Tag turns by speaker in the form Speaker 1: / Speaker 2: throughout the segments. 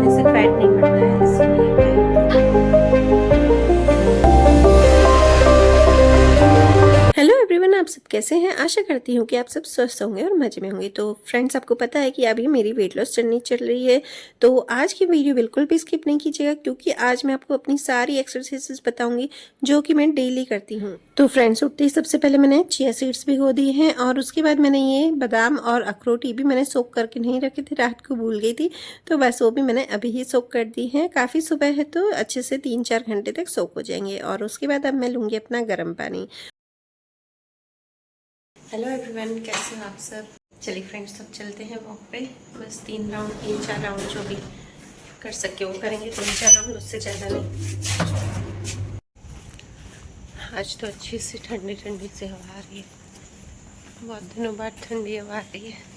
Speaker 1: खाने से फैट नहीं बढ़ता है, इसीलिए हेलो एवरीवन, आप सब कैसे हैं। आशा करती हूँ कि आप सब स्वस्थ होंगे और मजे में होंगे। तो फ्रेंड्स, आपको पता है कि अभी मेरी वेट लॉस जर्नी चल रही है, तो आज की वीडियो बिल्कुल भी स्किप नहीं कीजिएगा, क्योंकि आज मैं आपको अपनी सारी एक्सरसाइजेस बताऊंगी जो कि मैं डेली करती हूँ। तो फ्रेंड्स, उठते ही सबसे पहले मैंने चिया सीड्स भिगो दिए हैं, और उसके बाद मैंने ये बादाम और अखरोट ये भी मैंने सोक करके नहीं रखे थे, रात को भूल गई थी, तो बस वो भी मैंने अभी ही सोक कर दी है। काफ़ी सुबह है तो अच्छे से 3-4 घंटे तक सोक हो जाएंगे। और उसके बाद अब मैं लूँगी अपना गर्म पानी। हेलो एवरीवन, कैसे हो आप सब। चलिए फ्रेंड्स, सब चलते हैं वॉक पे। बस 3-4 राउंड जो भी कर सके वो करेंगे, 3-4 राउंड, उससे ज़्यादा नहीं। आज तो अच्छी सी ठंडी ठंडी से हवा आ रही है, बहुत दिनों बाद ठंडी हवा आ रही है।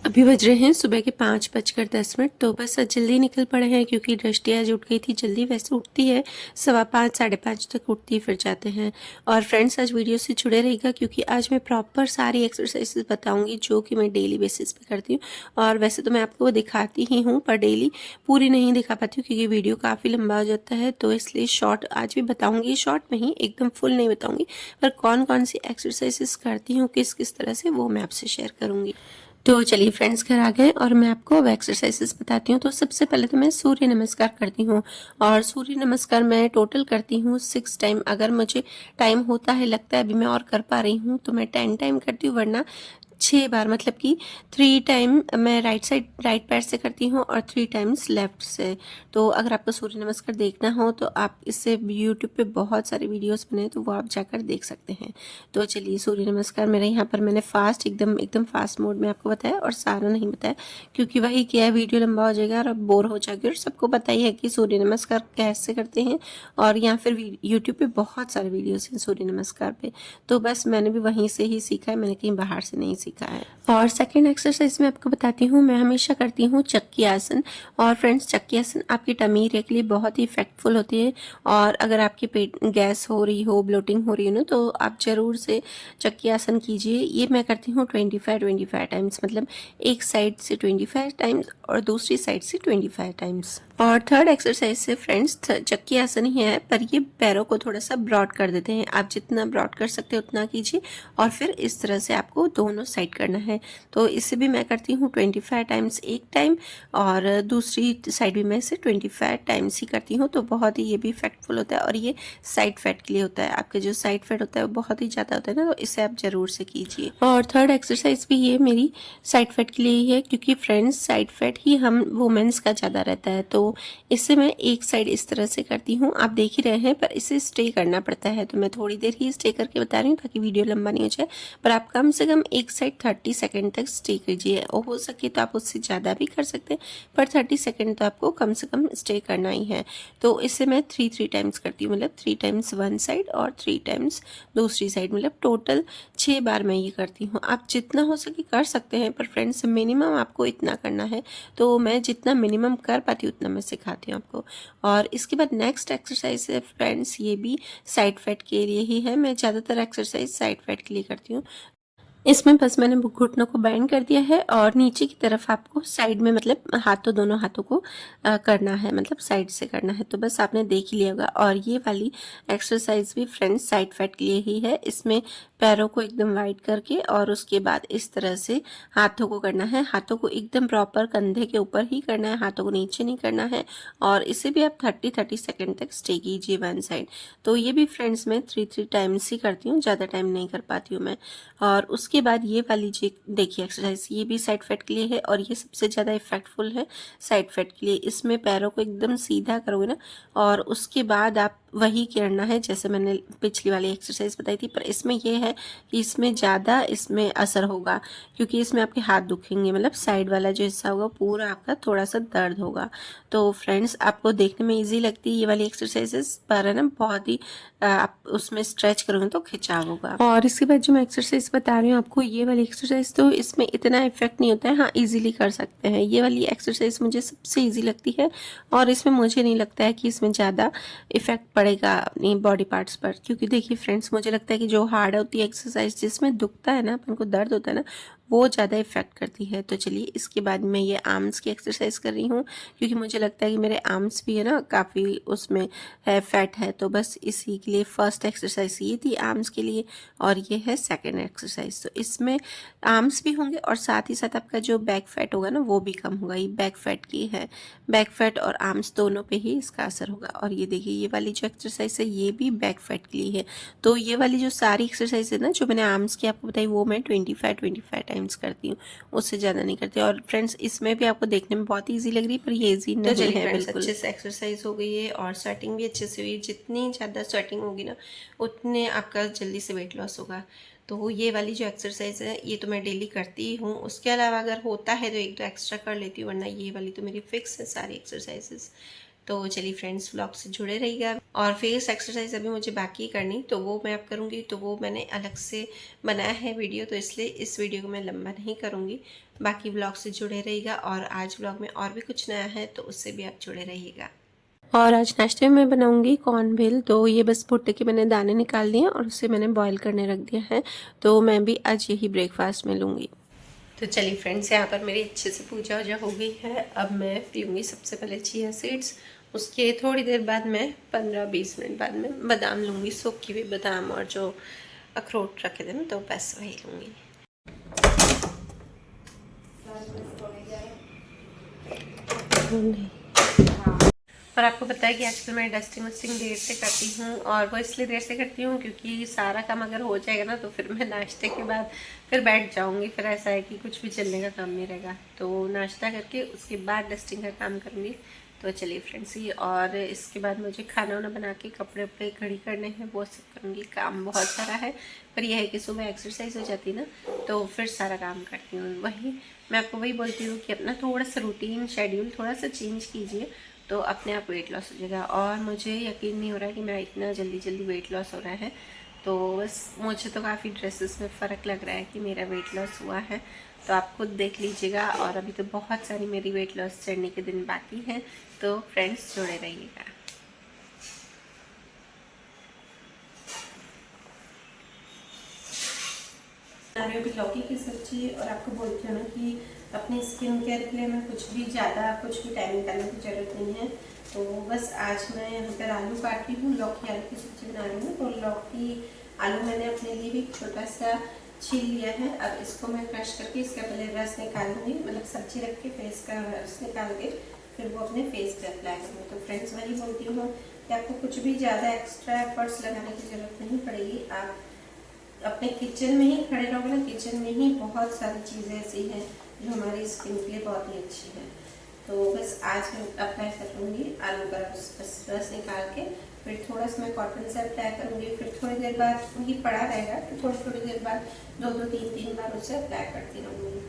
Speaker 1: अभी बज रहे हैं सुबह के 5:10। तो बस आज जल्दी निकल पड़े हैं, क्योंकि दृष्टि आज उठ गई थी जल्दी। वैसे उठती है 5:15 5:30 तक उठती, फिर जाते हैं। और फ्रेंड्स, आज वीडियो से जुड़े रहेगा, क्योंकि आज मैं प्रॉपर सारी एक्सरसाइजेस बताऊंगी जो कि मैं डेली बेसिस पे करती हूँ। और वैसे तो मैं आपको वो दिखाती ही हूँ, पर डेली पूरी नहीं दिखा पाती हूँ, क्योंकि वीडियो काफ़ी लंबा हो जाता है। तो इसलिए शॉर्ट आज भी बताऊँगी, शॉर्ट में ही, एकदम फुल नहीं बताऊँगी। पर कौन कौन सी एक्सरसाइजेस करती हूँ, किस किस तरह से, वो मैं आपसे शेयर करूँगी। तो चलिए फ्रेंड्स, घर आ गए और मैं आपको अब एक्सरसाइजेस बताती हूँ। तो सबसे पहले तो मैं सूर्य नमस्कार करती हूँ, और सूर्य नमस्कार मैं टोटल करती हूँ 6 टाइम। अगर मुझे टाइम होता है, लगता है अभी मैं और कर पा रही हूँ, तो मैं 10 टाइम करती हूँ, वरना 6 बार, मतलब कि 3 टाइम मैं राइट पैर से करती हूँ और 3 टाइम्स लेफ्ट से। तो अगर आपको सूर्य नमस्कार देखना हो तो आप इससे यूट्यूब पे बहुत सारे वीडियोस बने हैं, तो वो आप जाकर देख सकते हैं। तो चलिए, सूर्य नमस्कार मेरे यहाँ पर मैंने फास्ट एकदम फास्ट मोड में आपको बताया, और सारा नहीं बताया, क्योंकि वही क्या है, वीडियो लंबा हो जाएगा और आप बोर हो जाएगी। और सबको पता ही है कि सूर्य नमस्कार कैसे करते हैं, और यहाँ फिर यूट्यूब पे बहुत सारे वीडियोस हैं सूर्य नमस्कार पे। तो बस मैंने भी वहीं से ही सीखा है, मैंने कहीं बाहर से नहीं सीखा है। और सेकेंड एक्सरसाइज में आपको बताती हूँ, मैं हमेशा करती हूँ चक्की आसन। और फ्रेंड्स, चक्की आसन आपकी टमी एरिया के लिए बहुत ही इफेक्टफुल होती है। और अगर आपके पेट गैस हो रही हो, ब्लोटिंग हो रही हो ना, तो आप ज़रूर से चक्की आसन कीजिए। ये मैं करती हूँ 25 टाइम्स, मतलब एक साइड से 25 टाइम्स और दूसरी साइड से 25 टाइम्स। और थर्ड एक्सरसाइज से फ्रेंड्स, चक्की आसन ही है, पर ये पैरों को थोड़ा सा ब्रॉड कर देते हैं। आप जितना ब्रॉड कर सकते हो उतना कीजिए, और फिर इस तरह से आपको दोनों साइड करना है। तो इससे भी मैं करती हूँ 25 टाइम्स एक टाइम, और दूसरी साइड भी मैं इसे 25 टाइम्स ही करती हूँ। तो बहुत ही ये भी इफेक्टफुल होता है, और ये साइड फैट के लिए होता है। आपके जो साइड फैट होता है वो बहुत ही ज़्यादा होता है ना, तो इसे आप ज़रूर से कीजिए। और थर्ड एक्सरसाइज भी ये मेरी साइड फैट के लिए ही है, क्योंकि फ्रेंड्स, साइड फैट ही हम वुमेन्स का ज़्यादा रहता है। तो इससे मैं एक साइड इस तरह से करती हूँ, आप देख ही रहे हैं, पर इसे स्टे करना पड़ता है। तो मैं थोड़ी देर ही स्टे करके बता रही हूँ, ताकि वीडियो लंबा नहीं हो जाए। पर आप कम से कम एक साइड 30 सेकेंड तक स्टे कीजिए, और हो सके तो आप उससे ज़्यादा भी कर सकते हैं, पर 30 सेकेंड तो आपको कम से कम स्टे करना ही है। तो इससे मैं 3 टाइम्स करती हूँ, मतलब 3 टाइम्स वन साइड और 3 टाइम्स दूसरी साइड, मतलब टोटल 6 बार मैं ये करती हूँ। आप जितना हो सके कर सकते हैं, पर फ्रेंड्स, मिनिमम आपको इतना करना है। तो मैं जितना मिनिमम कर पाती हूँ उतना मैं सिखाती हूँ आपको। और इसके बाद नेक्स्ट एक्सरसाइज है फ्रेंड्स, ये भी साइड फैट के लिए ही है। मैं ज़्यादातर एक्सरसाइज साइड फैट के लिए करती हूँ। इसमें बस मैंने घुटनों को बैंड कर दिया है, और नीचे की तरफ आपको साइड में, मतलब हाथों, दोनों हाथों को करना है, मतलब साइड से करना है। तो बस आपने देख ही लिया होगा। और ये वाली एक्सरसाइज भी फ्रेंड्स साइड फैट के लिए ही है। इसमें पैरों को एकदम वाइड करके, और उसके बाद इस तरह से हाथों को करना है। हाथों को एकदम प्रॉपर कंधे के ऊपर ही करना है, हाथों को नीचे नहीं करना है। और इसे भी आप 30 सेकेंड तक स्टे कीजिए वन साइड। तो ये भी फ्रेंड्स मैं 3 टाइम्स ही करती हूँ, ज़्यादा टाइम नहीं कर पाती हूँ मैं। और उसके बाद ये वाली देखिए एक्सरसाइज, ये भी साइड फैट के लिए है, और ये सबसे ज़्यादा इफेक्टफुल है साइड फैट के लिए। इसमें पैरों को एकदम सीधा करोगे ना, और उसके बाद आप वही करना है जैसे मैंने पिछली वाली एक्सरसाइज बताई थी। पर इसमें यह है कि इसमें ज़्यादा इसमें असर होगा, क्योंकि इसमें आपके हाथ दुखेंगे, मतलब साइड वाला जो हिस्सा होगा पूरा आपका थोड़ा सा दर्द होगा। तो फ्रेंड्स, आपको देखने में ईजी लगती है ये वाली एक्सरसाइजेस, पर है ना, बहुत ही आप उसमें स्ट्रेच करोगे तो खिंचाव होगा। और इसके बाद जो मैं एक्सरसाइज बता रही हूँ आपको, ये वाली एक्सरसाइज, तो इसमें इतना इफेक्ट नहीं होता है। हाँ, इजीली कर सकते हैं। ये वाली एक्सरसाइज मुझे सबसे इजी लगती है, और इसमें मुझे नहीं लगता है कि इसमें ज़्यादा इफेक्ट पड़ेगा अपनी बॉडी पार्ट्स पर। क्योंकि देखिए फ्रेंड्स, मुझे लगता है कि जो हार्ड होती है एक्सरसाइज, जिसमें दुखता है ना, अपन को दर्द होता है ना, वो ज़्यादा इफ़ेक्ट करती है। तो चलिए इसके बाद मैं ये आर्म्स की एक्सरसाइज कर रही हूँ, क्योंकि मुझे लगता है कि मेरे आर्म्स भी है ना काफ़ी उसमें है फैट है। तो बस इसी के लिए फर्स्ट एक्सरसाइज ये थी आर्म्स के लिए, और ये है सेकेंड एक्सरसाइज। तो इसमें आर्म्स भी होंगे और साथ ही साथ आपका जो बैक फैट होगा ना वो भी कम होगा। ये बैक फैट की है, बैक फैट और आर्म्स दोनों पे ही इसका असर होगा। और ये देखिए ये वाली जो एक्सरसाइज है ये भी बैक फैट के लिए है। तो ये वाली जो सारी एक्सरसाइज है ना जो मैंने आर्म्स की आपको बताई, वो मैं 25 टाइम्स करती हूँ, उससे ज़्यादा नहीं करती। और फ्रेंड्स इसमें भी आपको देखने में बहुत ईजी लग रही है, पर ये ईजी नहीं है बिल्कुल। अच्छे से एक्सरसाइज हो गई है और स्वेटिंग भी अच्छे से हुई है। जितनी ज़्यादा स्वेटिंग होगी ना उतने आपका जल्दी से वेट लॉस होगा। तो ये वाली जो एक्सरसाइज है ये तो मैं डेली करती ही हूँ। उसके अलावा अगर होता है तो एक दो एक्स्ट्रा कर लेती हूँ, वरना ये वाली तो मेरी फिक्स है सारी एक्सरसाइजेस। तो चलिए फ्रेंड्स व्लॉग से जुड़े रहिएगा। और फेस एक्सरसाइज अभी मुझे बाकी करनी, तो वो मैं अब करूँगी। तो वो मैंने अलग से बनाया है वीडियो, तो इसलिए इस वीडियो को मैं लंबा नहीं करूँगी। बाकी व्लॉग से जुड़े रहिएगा। और आज व्लॉग में और भी कुछ नया है तो उससे भी आप जुड़े रहिएगा। और आज नाश्ते में मैं बनाऊंगी कॉर्नवेल। तो ये बस भुट्टे के मैंने दाने निकाल दिए और उसे मैंने बॉईल करने रख दिया है। तो मैं भी आज यही ब्रेकफास्ट में लूँगी। तो चलिए फ्रेंड्स यहाँ पर मेरी अच्छे से पूजा वूजा हो गई है। अब मैं पीऊँगी सबसे पहले चिया सीड्स, उसके थोड़ी देर बाद मैं 15-20 मिनट बाद में बादाम लूँगी, सूखी हुई बादाम और जो अखरोट रखे थे ना तो बस वही लूँगी। और आपको पता है कि आजकल मैं डस्टिंग वस्टिंग देर से करती हूँ, और वो इसलिए देर से करती हूँ क्योंकि सारा काम अगर हो जाएगा ना तो फिर मैं नाश्ते के बाद फिर बैठ जाऊँगी। फिर ऐसा है कि कुछ भी चलने का काम नहीं रहेगा। तो नाश्ता करके उसके बाद डस्टिंग का काम करूँगी। तो चलिए फ्रेंड्स ये, और इसके बाद मुझे खाना वाना बना के कपड़े वपड़े खड़ी करने हैं, वो सब करूँगी। काम बहुत सारा है, पर यह है कि सुबह एक्सरसाइज हो जाती है ना तो फिर सारा काम करती हूँ। वही मैं आपको वही बोलती हूँ कि अपना थोड़ा सा रूटीन शेड्यूल थोड़ा सा चेंज कीजिए तो अपने आप वेट लॉस हो जाएगा। और मुझे यकीन नहीं हो रहा है कि मेरा इतना जल्दी जल्दी वेट लॉस हो रहा है। तो बस मुझे तो काफ़ी ड्रेसेस में फ़र्क लग रहा है कि मेरा वेट लॉस हुआ है। तो आप खुद देख लीजिएगा। और अभी तो बहुत सारी मेरी वेट लॉस चढ़ने के दिन बाकी हैं। तो फ्रेंड्स जुड़े रहिएगा। भी लौकी की सब्जी, और आपको बोलती हूँ ना कि अपनी स्किन केयर के लिए हमें कुछ भी टाइम निकालने की ज़रूरत नहीं है। तो बस आज मैं यहाँ पर आलू काट रही हूँ, लौकी आलू की सब्जी बना रही हूँ। तो लौकी आलू मैंने अपने लिए भी छोटा सा छील लिया है। अब इसको मैं क्रश करके इसका पहले रस निकाल लूँगी, मतलब सब्जी रख के फिर इसका रस निकाल के फिर वो अपने फेस पे अप्लाई करूँगी। तो फ्रेंड्स वही बोलती हूँ कि आपको कुछ भी ज़्यादा एक्स्ट्रा एफर्ट्स लगाने की ज़रूरत नहीं पड़ेगी। आप अपने किचन में ही खड़े रहोगे ना, किचन में ही बहुत सारी चीज़ें ऐसी हैं जो हमारी स्किन के लिए बहुत ही अच्छी है। तो बस आज मैं अप्लाई करूँगी आलू का रस निकाल के, फिर थोड़ा सा मैं कॉटन से अप्लाई करूँगी। फिर थोड़ी देर बाद वही पड़ा रहेगा, तो थोड़ी थोड़ी देर बाद 2-3 बार उसे अप्लाई करती रहूँगी।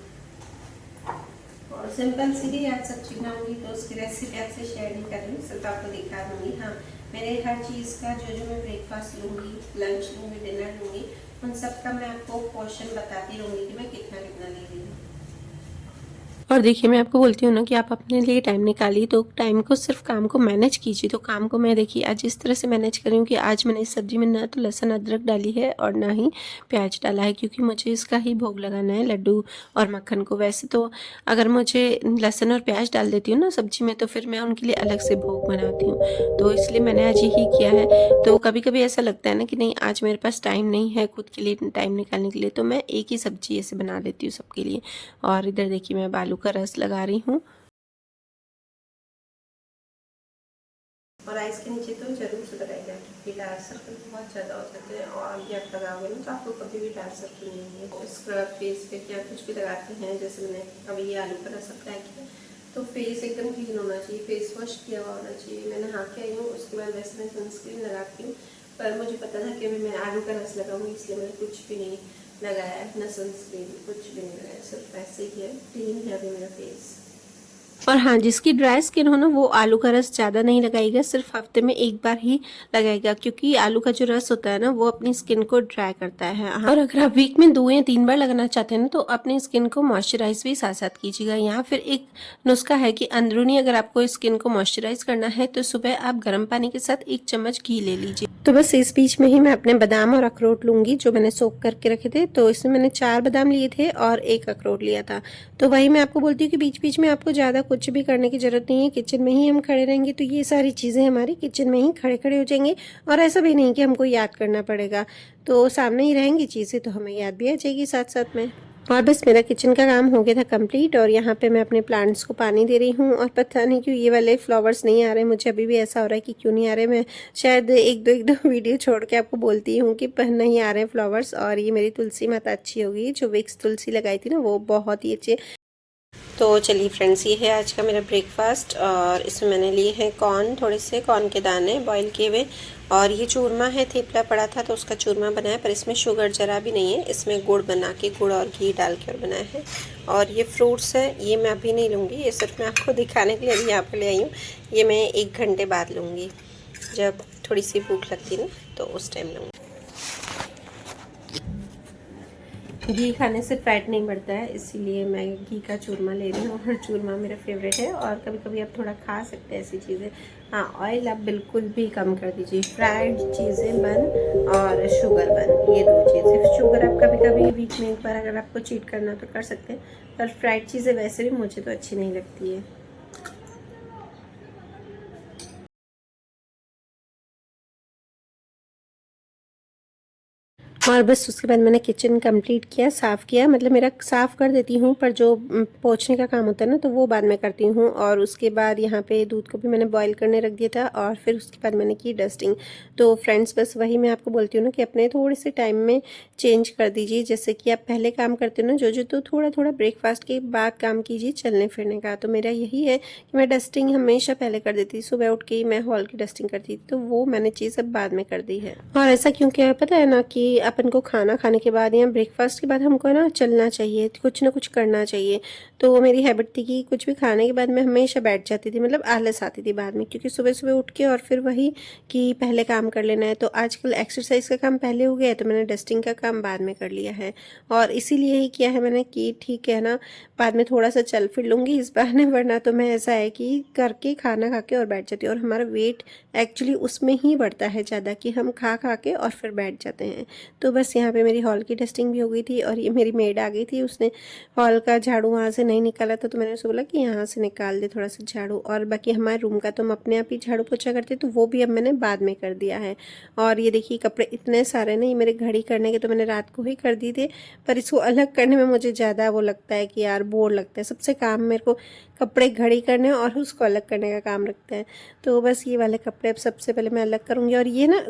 Speaker 1: और सिंपल सी ही आज सब्जी बनाऊँगी, तो उसकी रेसिपी आपसे शेयर नहीं कर रही हूँ, सिर्फ आपको दिखा दूँगी। हाँ, मेरे हर चीज़ का जो मैं ब्रेकफास्ट लूँगी, लंच लूँगी, डिनर लूँगी, उन सब का मैं आपको पोर्शन बताती रहूँगी कि मैं कितना कितना ले रही हूँ। और देखिए मैं आपको बोलती हूँ ना कि आप अपने लिए टाइम निकालिए, तो टाइम को सिर्फ काम को मैनेज कीजिए। तो काम को मैं देखिए आज इस तरह से मैनेज कर रही हूँ कि आज मैंने इस सब्जी में ना तो लहसुन अदरक डाली है और ना ही प्याज डाला है, क्योंकि मुझे इसका ही भोग लगाना है लड्डू और मक्खन को। वैसे तो अगर मुझे लहसुन और प्याज डाल देती हूँ ना सब्जी में तो फिर मैं उनके लिए अलग से भोग बनाती हूँ। तो इसलिए मैंने आज यही किया है। तो कभी कभी ऐसा लगता है ना कि नहीं आज मेरे पास टाइम नहीं है खुद के लिए टाइम निकालने के लिए, तो मैं एक ही सब्जी ऐसे बना लेती हूँ सबके लिए। और इधर देखिए मैं आलू का रस लगा रही हूँ। और आइस के नीचे तो जरूर से लगाइएगा क्योंकि डार्क सर्कल बहुत ज़्यादा हो जाते हैं, और भी आप लगाओगे ना तो आपको कभी भी डार्क सर्कल नहीं है। स्क्रब फेस पे क्या कुछ भी लगाते हैं, जैसे मैंने अभी ये आलू का रस अप्लाई किया तो फेस एकदम क्लीन होना चाहिए, फेस वॉश किया हुआ होना चाहिए। मैं नहा के आई हूँ, उसके बाद वैसे मैं सनस्क्रीन लगाती हूँ, पर मुझे पता था कि अभी मैं आलू का रस लगाऊंगी, इसलिए मैंने कुछ भी नहीं लगाया, न सनस्क्रीन कुछ भी नहीं लगाया, सिर्फ ऐसे ही है, क्लीन है अभी मेरा फेस। और हाँ, जिसकी ड्राई स्किन हो ना वो आलू का रस ज़्यादा नहीं लगाएगा, सिर्फ हफ्ते में एक बार ही लगाएगा, क्योंकि आलू का जो रस होता है ना वो अपनी स्किन को ड्राई करता है। हाँ, और अगर आप वीक में 2 या 3 बार लगाना चाहते हैं ना तो अपनी स्किन को मॉइस्चराइज भी साथ साथ कीजिएगा। यहाँ फिर एक नुस्खा है कि अंदरूनी अगर आपको स्किन को मॉइस्चराइज करना है तो सुबह आप गर्म पानी के साथ 1 चम्मच घी ले लीजिए। तो बस इस बीच में ही मैं अपने बादाम और अखरोट लूंगी जो मैंने सोक करके रखे थे। तो इसमें मैंने 4 बादाम लिए थे और 1 अखरोट लिया था। तो वही मैं आपको बोलती हूँ कि बीच बीच में आपको ज़्यादा कुछ भी करने की ज़रूरत नहीं है, किचन में ही हम खड़े रहेंगे तो ये सारी चीज़ें हमारी किचन में ही खड़े खड़े हो जाएंगे। और ऐसा भी नहीं कि हमको याद करना पड़ेगा, तो सामने ही रहेंगी चीज़ें तो हमें याद भी आ जाएगी साथ साथ में। और बस मेरा किचन का काम हो गया था कंप्लीट, और यहाँ पे मैं अपने प्लांट्स को पानी दे रही हूँ। और पता नहीं क्यों ये वाले फ्लावर्स नहीं आ रहे, मुझे अभी भी ऐसा हो रहा है कि क्यों नहीं आ रहे। मैं शायद एक दो वीडियो छोड़ के आपको बोलती हूँ कि नहीं आ रहे फ्लावर्स। और ये मेरी तुलसी माता अच्छी होगी, जो विक्स तुलसी लगाई थी ना वो बहुत ही अच्छे। तो चलिए फ्रेंड्स, ये है आज का मेरा ब्रेकफास्ट। और इसमें मैंने लिए हैं कॉर्न, थोड़े से कॉर्न के दाने बॉईल किए हुए। और ये चूरमा है, थेपला पड़ा था तो उसका चूरमा बनाया, पर इसमें शुगर ज़रा भी नहीं है, इसमें गुड़ बना के गुड़ और घी डाल के और बनाया है। और ये फ्रूट्स हैं, ये मैं अभी नहीं लूँगी, ये सिर्फ मैं आपको दिखाने के लिए अभी यहाँ पर ले आई हूँ। ये मैं 1 घंटे बाद लूँगी, जब थोड़ी सी भूख लगती है ना तो उस टाइम लूँगी। घी खाने से फैट नहीं बढ़ता है, इसीलिए मैं घी का चूरमा ले रही हूँ। और चूरमा मेरा फेवरेट है। और कभी कभी आप थोड़ा खा सकते हैं ऐसी चीज़ें। हाँ, ऑयल आप बिल्कुल भी कम कर दीजिए, फ्राइड चीज़ें बंद और शुगर बंद, ये 2 चीज़ें। शुगर आप कभी कभी वीक में एक बार अगर आपको चीट करना तो कर सकते हैं, पर फ्राइड चीज़ें वैसे भी मुझे तो अच्छी नहीं लगती है। और बस उसके बाद मैंने किचन कंप्लीट किया, साफ़ किया, मतलब मेरा साफ़ कर देती हूँ, पर जो पोंछने का काम होता है ना तो वो बाद में करती हूँ। और उसके बाद यहाँ पे दूध को भी मैंने बॉईल करने रख दिया था, और फिर उसके बाद मैंने की डस्टिंग। तो फ्रेंड्स, बस वही मैं आपको बोलती हूँ ना कि अपने थोड़े से टाइम में चेंज कर दीजिए। जैसे कि आप पहले काम करते हो ना जो तो थोड़ा थोड़ा ब्रेकफास्ट के बाद काम कीजिए चलने फिरने का। तो मेरा यही है कि मैं डस्टिंग हमेशा पहले कर देती थी, सुबह उठ के ही मैं हॉल की डस्टिंग करती थी, तो वो मैंने चीज़ अब बाद में कर दी है। और ऐसा क्यों किया है पता है ना, कि अपन को खाना खाने के बाद या ब्रेकफास्ट के बाद हमको ना चलना चाहिए, कुछ ना कुछ करना चाहिए। तो वो मेरी हैबिट थी कि कुछ भी खाने के बाद मैं हमेशा बैठ जाती थी, मतलब आलस आती थी बाद में, क्योंकि सुबह सुबह उठ के और फिर वही कि पहले काम कर लेना है। तो आजकल एक्सरसाइज का काम पहले हो गया है, तो मैंने डस्टिंग का काम बाद में कर लिया है। और इसीलिए ही किया है मैंने कि ठीक है ना, बाद में थोड़ा सा चल फिर लूँगी इस बहाने, वरना तो मैं ऐसा है कि करके खाना खा के और बैठ जाती हूँ। और हमारा वेट एक्चुअली उसमें ही बढ़ता है ज़्यादा, कि हम खा खा के और फिर बैठ जाते हैं। तो बस यहाँ पे मेरी हॉल की डस्टिंग भी हो गई थी। और ये मेरी मेड आ गई थी, उसने हॉल का झाड़ू वहाँ से नहीं निकाला था, तो मैंने उससे बोला कि यहाँ से निकाल दे थोड़ा सा झाड़ू। और बाकी हमारे रूम का तो हम अपने आप ही झाड़ू पोछा करते, तो वो भी अब मैंने बाद में कर दिया है। और ये देखिए कपड़े इतने सारे नहीं, मेरे घड़ी करने के तो मैंने रात को ही कर दिए थे, पर इसको अलग करने में मुझे ज़्यादा वो लगता है कि यार बोर लगता है। सबसे काम मेरे को कपड़े घड़ी करने और उसको अलग करने का काम रखता है। तो बस ये वाले कपड़े अब सबसे पहले मैं अलग करूँगी। और ये ना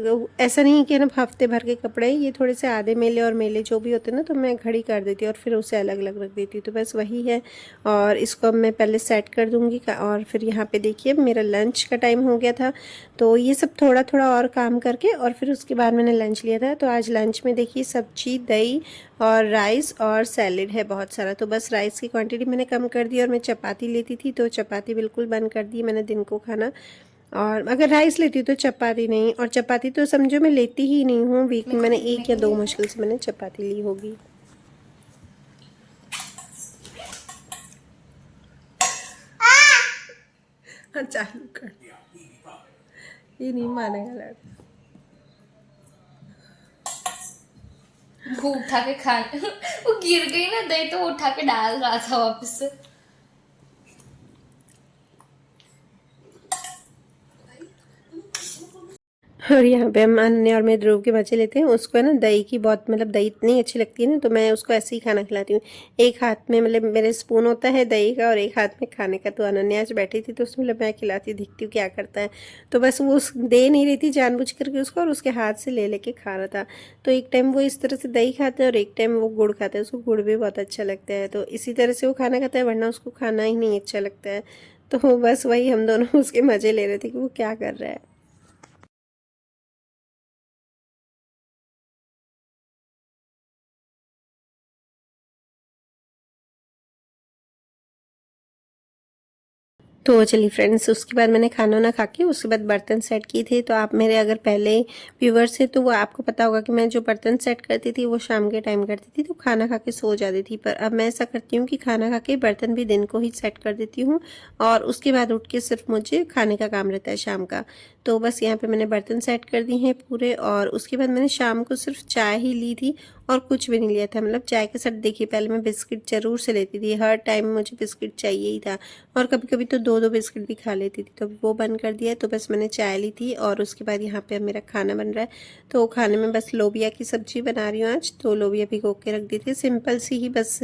Speaker 1: ऐसा नहीं है कि ना हफ्ते भर के कपड़े, ये थोड़े से आधे मेले और मेले जो भी होते हैं ना, तो मैं घड़ी कर देती हूँ और फिर उसे अलग अलग रख देती हूँ। तो बस वही है। और इसको अब मैं पहले सेट कर दूँगी। और फिर यहाँ पे देखिए मेरा लंच का टाइम हो गया था, तो ये सब थोड़ा थोड़ा और काम करके और फिर उसके बाद मैंने लंच लिया था। तो आज लंच में देखिए सब्जी, दही और राइस और सैलेड है बहुत सारा। तो बस राइस की क्वांटिटी मैंने कम कर दी, और मैं चपाती लेती थी तो चपाती बिल्कुल बंद कर दी मैंने दिन को खाना। और अगर राइस लेती हूँ तो चपाती नहीं, और चपाती तो समझो मैं लेती ही नहीं हूँ, वीक में मैंने 1 या 2 मुश्किल से मैंने चपाती ली होगी। हाँ, चालू कर, ये नहीं मानेगा लड़का।
Speaker 2: वो उठा के खा वो गिर गई ना दही, तो वो उठा के डाल रहा था वापस से।
Speaker 1: और यहाँ पे हम अनन्या और मैं ध्रुव के बच्चे लेते हैं, उसको है ना दही की बहुत, मतलब दही इतनी अच्छी लगती है ना, तो मैं उसको ऐसे ही खाना खिलाती हूँ। एक हाथ में मतलब मेरे स्पून होता है दही का और एक हाथ में खाने का। तो अनन्या आज बैठी थी तो उसमें मतलब मैं खिलाती, दिखती हूँ क्या करता है। तो बस वो उस दे नहीं रही थी जानबूझ करके उसको, और उसके हाथ से ले लेके खा रहा था। तो एक टाइम वो इस तरह से दही खाता है और एक टाइम वो गुड़ खाता है, उसको गुड़ भी बहुत अच्छा लगता है, तो इसी तरह से वो खाना खाता है, वरना उसको खाना ही नहीं अच्छा लगता है। तो बस वही हम दोनों उसके मज़े ले रहे थे कि वो क्या कर रहा है। तो चलिए फ्रेंड्स, उसके बाद मैंने खाना ना खा के उसके बाद बर्तन सेट किए थे। तो आप मेरे अगर पहले व्यूवर्स थे तो वो आपको पता होगा कि मैं जो बर्तन सेट करती थी वो शाम के टाइम करती थी, तो खाना खा के सो जाती थी। पर अब मैं ऐसा करती हूँ कि खाना खा के बर्तन भी दिन को ही सेट कर देती हूँ और उसके बाद उठ के सिर्फ मुझे खाने का काम रहता है शाम का। तो बस यहाँ पे मैंने बर्तन सेट कर दिए हैं पूरे, और उसके बाद मैंने शाम को सिर्फ चाय ही ली थी और कुछ भी नहीं लिया था। मतलब चाय के साथ देखिए, पहले मैं बिस्किट ज़रूर से लेती थी, हर टाइम मुझे बिस्किट चाहिए ही था, और कभी कभी तो 2-2 बिस्किट भी खा लेती थी। तो वो बंद कर दिया है। तो बस मैंने चाय ली थी और उसके बाद यहाँ पे अब मेरा खाना बन रहा है। तो खाने में बस लोबिया की सब्ज़ी बना रही हूँ आज। तो लोबिया भिगो के रख दी थी, सिंपल सी ही, बस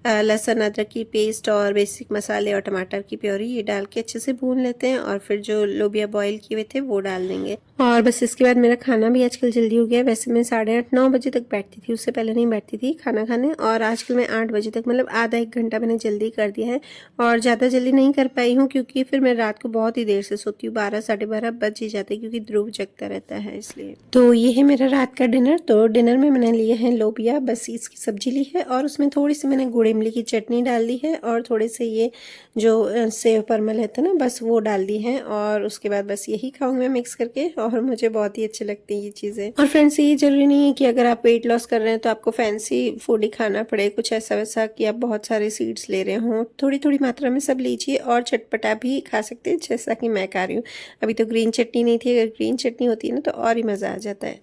Speaker 1: लहसुन अदरक की पेस्ट और बेसिक मसाले और टमाटर की प्योरी ये डाल के अच्छे से भून लेते हैं, और फिर जो लोबिया बॉईल किए हुए थे वो डाल देंगे। और बस इसके बाद मेरा खाना भी आजकल जल्दी हो गया है। वैसे मैं 8:30-9 बजे तक बैठती थी, उससे पहले नहीं बैठती थी खाना खाने, और आजकल मैं 8 बजे तक, मतलब आधा 1 घंटा मैंने जल्दी कर दिया है। और ज़्यादा जल्दी नहीं कर पाई हूँ क्योंकि फिर मैं रात को बहुत ही देर से सोती हूँ, 12 साढ़े 12 बज ही जाते हैं, क्योंकि ध्रुव जगता रहता है इसलिए। तो ये है मेरा रात का डिनर। तो डिनर में मैंने लिए हैं लोबिया, बस इसकी सब्जी ली है, और उसमें थोड़ी सी मैंने गुड़ इमली की चटनी डाल दी है, और थोड़े से ये जो सेव परमल रहता है ना, बस वो डाल दी है। और उसके बाद बस यही खाऊंगी मैं मिक्स करके, और मुझे बहुत ही अच्छी लगती है ये चीज़ें। और फ्रेंड्स, ये जरूरी नहीं है कि अगर आप वेट लॉस कर रहे हैं तो आपको फैंसी फूड ही खाना पड़े, कुछ ऐसा वैसा कि आप बहुत सारे सीड्स ले रहे हों। थोड़ी थोड़ी मात्रा में सब लीजिए, और चटपटा भी खा सकते हैं जैसा कि मैं खा रही हूँ। अभी तो ग्रीन चटनी नहीं थी, अगर ग्रीन चटनी होती है ना तो और ही मज़ा आ जाता है।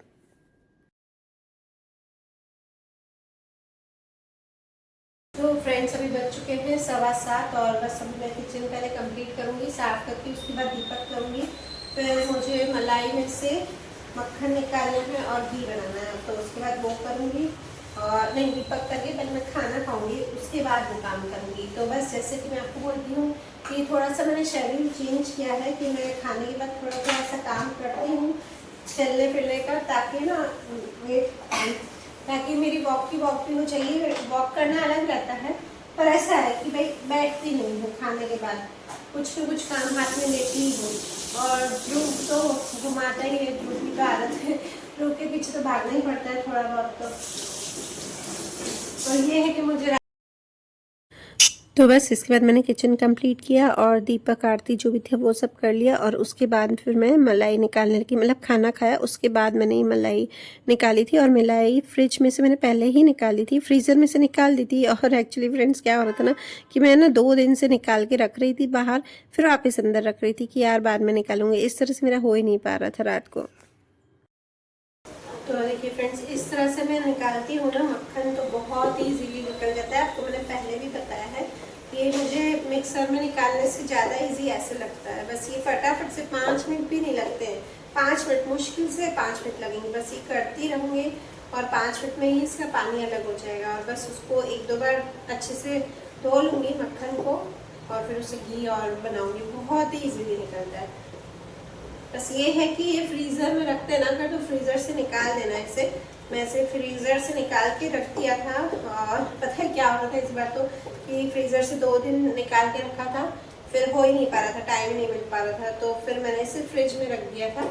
Speaker 1: तो फ्रेंड्स, अभी बज चुके हैं 7:15, और बस अभी मैं किचन पहले कंप्लीट करूँगी साफ़ करके, उसके बाद दीपक करूँगी। फिर मुझे मलाई में से मक्खन निकालना है और घी बनाना है, तो उसके बाद वो करूँगी। और नहीं, दीपक करके पहले मैं खाना खाऊँगी, उसके बाद वो काम करूँगी। तो बस जैसे कि मैं आपको बोलती हूँ कि थोड़ा सा मैंने शेड्यूल चेंज किया है कि मैं खाने के बाद थोड़ा थोड़ा सा काम करती हूँ चलने फिरने का, ताकि ना वेट, ताकि मेरी वॉक की हो चाहिए। वॉक करना अलग रहता है, पर ऐसा है कि भाई बैठती नहीं हूँ खाने के बाद, कुछ न कुछ काम हाथ में लेती ही हूँ। और ध्रुव तो घुमाता ही है, ध्रुव की तो आदत है, ध्रुव के पीछे तो भागना ही पड़ता है थोड़ा बहुत। तो ये है कि मुझे तो बस इसके बाद मैंने किचन कंप्लीट किया और दीपक आरती जो भी थे वो सब कर लिया, और उसके बाद फिर मैं मलाई निकालने लगी, मतलब खाना खाया उसके बाद मैंने ये मलाई निकाली थी। और मलाई फ्रिज में से मैंने पहले ही निकाली थी, फ्रीज़र में से निकाल दी थी। और एक्चुअली फ्रेंड्स क्या हो रहा था ना कि मैं ना 2 दिन से निकाल के रख रही थी बाहर, फिर वापस अंदर रख रही थी कि यार बाद में निकालूंगी, इस तरह से मेरा हो ही नहीं पा रहा था रात को। तो देखिए फ्रेंड्स, इस तरह से मैं निकालती हूँ ना मक्खन, तो बहुत ईजीली निकल जाता है। आपको मैंने पहले भी बताया है, ये मुझे मिक्सर में निकालने से ज़्यादा इजी ऐसे लगता है। बस ये फटाफट से 5 मिनट भी नहीं लगते हैं, 5 मिनट, मुश्किल से 5 मिनट लगेंगे। बस ये करती रहूँगी और 5 मिनट में ही इसका पानी अलग हो जाएगा। और बस उसको 1-2 बार अच्छे से धो लूँगी मक्खन को, और फिर उसे घी और बनाऊँगी, बहुत ही ईजीली निकलता है। बस ये है कि ये फ्रीज़र में रखते ना अगर, तो फ्रीज़र से निकाल देना इसे। मैं इसे फ्रीज़र से निकाल के रख दिया था, और पता है क्या हो रहा था इस बार तो, कि फ्रीज़र से 2 दिन निकाल के रखा था, फिर हो ही नहीं पा रहा था, टाइम नहीं मिल पा रहा था। तो फिर मैंने इसे फ्रिज में रख दिया था,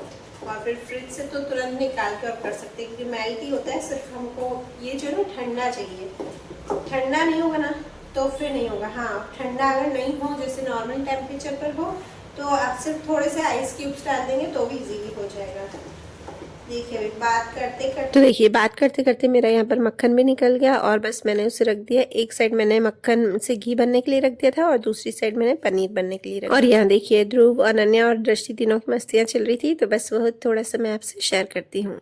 Speaker 1: और फिर फ्रिज से तो तुरंत निकाल के और कर सकते हैं, क्योंकि मेल्ट ही होता है। सिर्फ हमको ये जो है ना ठंडा चाहिए, ठंडा नहीं होगा ना तो फिर नहीं होगा। हाँ, ठंडा अगर नहीं हो, जैसे नॉर्मल टेम्परेचर पर हो, तो आप सिर्फ थोड़े से आइस क्यूब्स डाल देंगे तो भी इजीली हो जाएगा। देखिए अभी बात करते करते, तो देखिए बात करते करते मेरा यहाँ पर मक्खन भी निकल गया, और बस मैंने उसे रख दिया। एक साइड मैंने मक्खन से घी बनने के लिए रख दिया था, और दूसरी साइड मैंने पनीर बनने के लिए रख दिया। और यहाँ देखिए ध्रुव, अनन्या और दृष्टि तीनों की मस्तियाँ चल रही थी, तो बस वो थोड़ा सा मैं आपसे शेयर करती हूँ।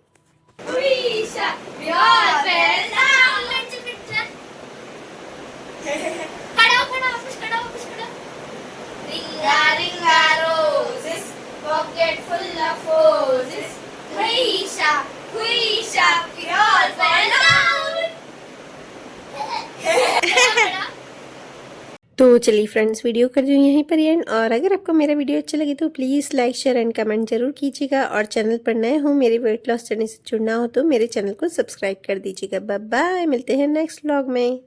Speaker 2: Pocket full of roses. Huisha, huisha, we all fell down.
Speaker 1: तो चलिए फ्रेंड्स, वीडियो कर दूँ यहीं पर एंड। और अगर आपको मेरा वीडियो अच्छा लगे तो please like, share and comment जरूर कीजिएगा, और चैनल पर नए हो, मेरे वेट लॉस जर्नी से जुड़ना हो तो मेरे चैनल को सब्सक्राइब कर दीजिएगा। बाय बाय, मिलते हैं नेक्स्ट व्लॉग में।